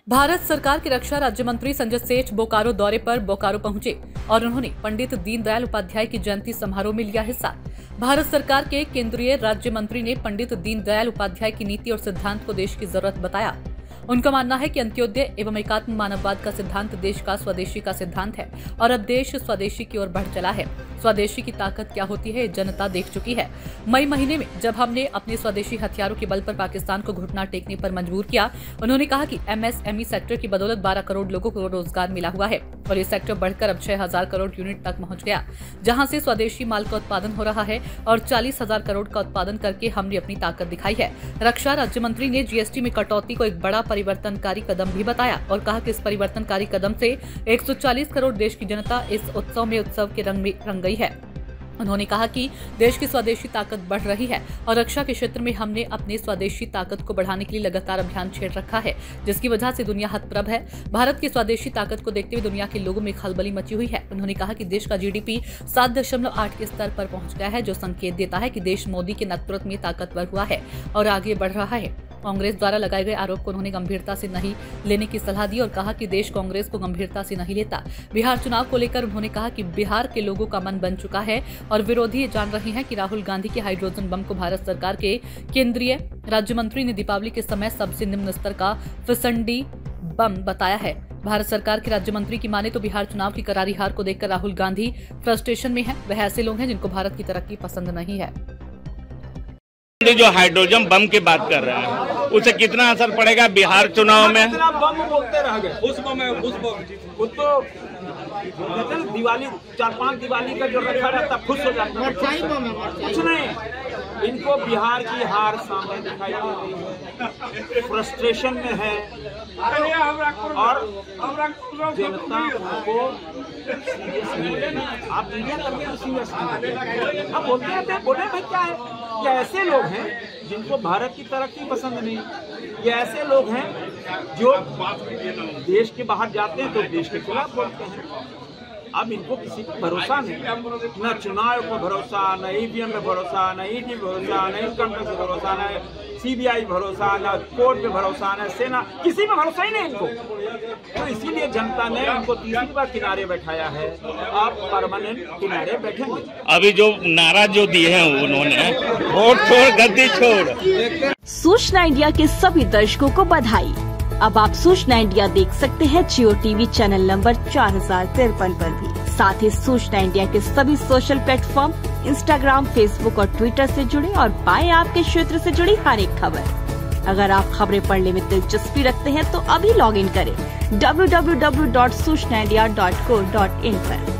भारत सरकार के रक्षा राज्य मंत्री संजय सेठ बोकारो दौरे पर बोकारो पहुंचे और उन्होंने पंडित दीनदयाल उपाध्याय की जयंती समारोह में लिया हिस्सा। भारत सरकार के केंद्रीय राज्य मंत्री ने पंडित दीनदयाल उपाध्याय की नीति और सिद्धांत को देश की जरूरत बताया। उनका मानना है कि अंत्योदय एवं एकात्म मानववाद का सिद्धांत देश का स्वदेशी का सिद्धांत है और अब देश स्वदेशी की ओर बढ़ चला है। स्वदेशी की ताकत क्या होती है जनता देख चुकी है। मई महीने में जब हमने अपने स्वदेशी हथियारों के बल पर पाकिस्तान को घुटना टेकने पर मजबूर किया, उन्होंने कहा कि MSME सेक्टर की बदौलत 12 करोड़ लोगों को रोजगार मिला हुआ है और ये सेक्टर बढ़कर अब 6000 करोड़ यूनिट तक पहुंच गया, जहां से स्वदेशी माल का उत्पादन हो रहा है और 40,000 करोड़ का उत्पादन करके हमने अपनी ताकत दिखाई है। रक्षा राज्य मंत्री ने GST में कटौती को एक बड़ा परिवर्तनकारी कदम भी बताया और कहा कि इस परिवर्तनकारी कदम से 140 करोड़ देश की जनता इस उत्सव में उत्सव के रंग में रंग गई है। उन्होंने कहा कि देश की स्वदेशी ताकत बढ़ रही है और रक्षा के क्षेत्र में हमने अपने स्वदेशी ताकत को बढ़ाने के लिए लगातार अभियान छेड़ रखा है, जिसकी वजह से दुनिया हतप्रभ है। भारत की स्वदेशी ताकत को देखते हुए दुनिया के लोगों में खलबली मची हुई है। उन्होंने कहा कि देश का GDP 7.8 के स्तर पर पहुंच गया है, जो संकेत देता है कि देश मोदी के नेतृत्व में ताकतवर हुआ है और आगे बढ़ रहा है। कांग्रेस द्वारा लगाए गए आरोप को उन्होंने गंभीरता से नहीं लेने की सलाह दी और कहा कि देश कांग्रेस को गंभीरता से नहीं लेता। बिहार चुनाव को लेकर उन्होंने कहा कि बिहार के लोगों का मन बन चुका है और विरोधी ये जान रहे हैं कि राहुल गांधी के हाइड्रोजन बम को भारत सरकार के केंद्रीय राज्य मंत्री ने दीपावली के समय सबसे निम्न स्तर का फिसंडी बम बताया है। भारत सरकार के राज्य मंत्री की माने तो बिहार चुनाव की करारी हार को देखकर राहुल गांधी फ्रस्ट्रेशन में है। वह ऐसे लोग हैं जिनको भारत की तरक्की पसंद नहीं है। जो हाइड्रोजन बम की बात कर रहे हैं उसे कितना असर पड़ेगा बिहार चुनाव में? बम बोलते रह गए उस तो दिवाली 4-5 दिवाली का जो रखा रहता खुश हो जाता है। कुछ नहीं, इनको बिहार की हार सामने दिखाई दे रही है, फ्रस्ट्रेशन में है और जनता को आप मीडिया करके सीरियस आप बोलते रहते हैं। बोले भाई क्या है, ये ऐसे लोग हैं जिनको भारत की तरक्की पसंद नहीं। ये ऐसे लोग हैं जो देश के बाहर जाते हैं तो देश के खिलाफ बोलते हैं। अब इनको किसी पर भरोसा नहीं, न चुनाव पर भरोसा, न EVM पे भरोसा, न ED भरोसा, न इनकम टैक्स पे भरोसा, न CBI भरोसा, न कोर्ट पे भरोसा, न सेना, किसी पे भरोसा ही नहीं इनको। तो इसीलिए जनता ने इनको तीसरी बार किनारे बैठाया है। आप परमानेंट किनारे बैठेंगे। अभी जो नारा जो दिए हैं उन्होंने वोट छोड़ गद्दी छोड़। सूचना इंडिया के सभी दर्शकों को बधाई। अब आप सूचना इंडिया देख सकते हैं जियो TV चैनल नंबर 4053 पर भी। साथ ही सूचना इंडिया के सभी सोशल प्लेटफॉर्म इंस्टाग्राम, फेसबुक और ट्विटर से जुड़े और पाएं आपके क्षेत्र से जुड़ी हर एक खबर। अगर आप खबरें पढ़ने में दिलचस्पी रखते हैं तो अभी लॉग इन करें www.सूचनाindia.co.in पर।